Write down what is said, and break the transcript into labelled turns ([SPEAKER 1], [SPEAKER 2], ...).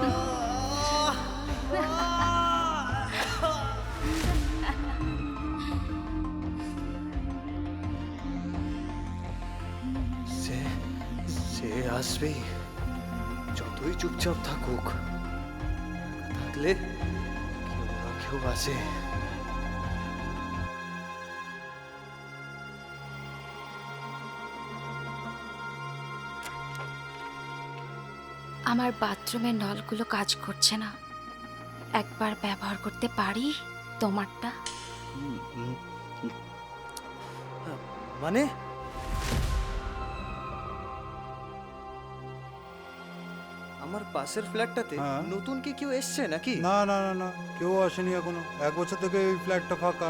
[SPEAKER 1] সে সে আসবেই, যতই চুপচাপ থাকুক, থাকলে কেউ না কেউ আসে।
[SPEAKER 2] আমার বাথরুমের নলগুলো কাজ করছে না, একবার ব্যবহার করতে পারি তোমারটা?
[SPEAKER 1] মানে আমার পাশের ফ্ল্যাটটাতে
[SPEAKER 3] হ্যাঁ।
[SPEAKER 1] নতুন কি কেউ এসছে নাকি?
[SPEAKER 3] না না না না, কেউ আসেনি এখনো। 1 বছর থেকে এই ফ্ল্যাটটা ফাঁকা।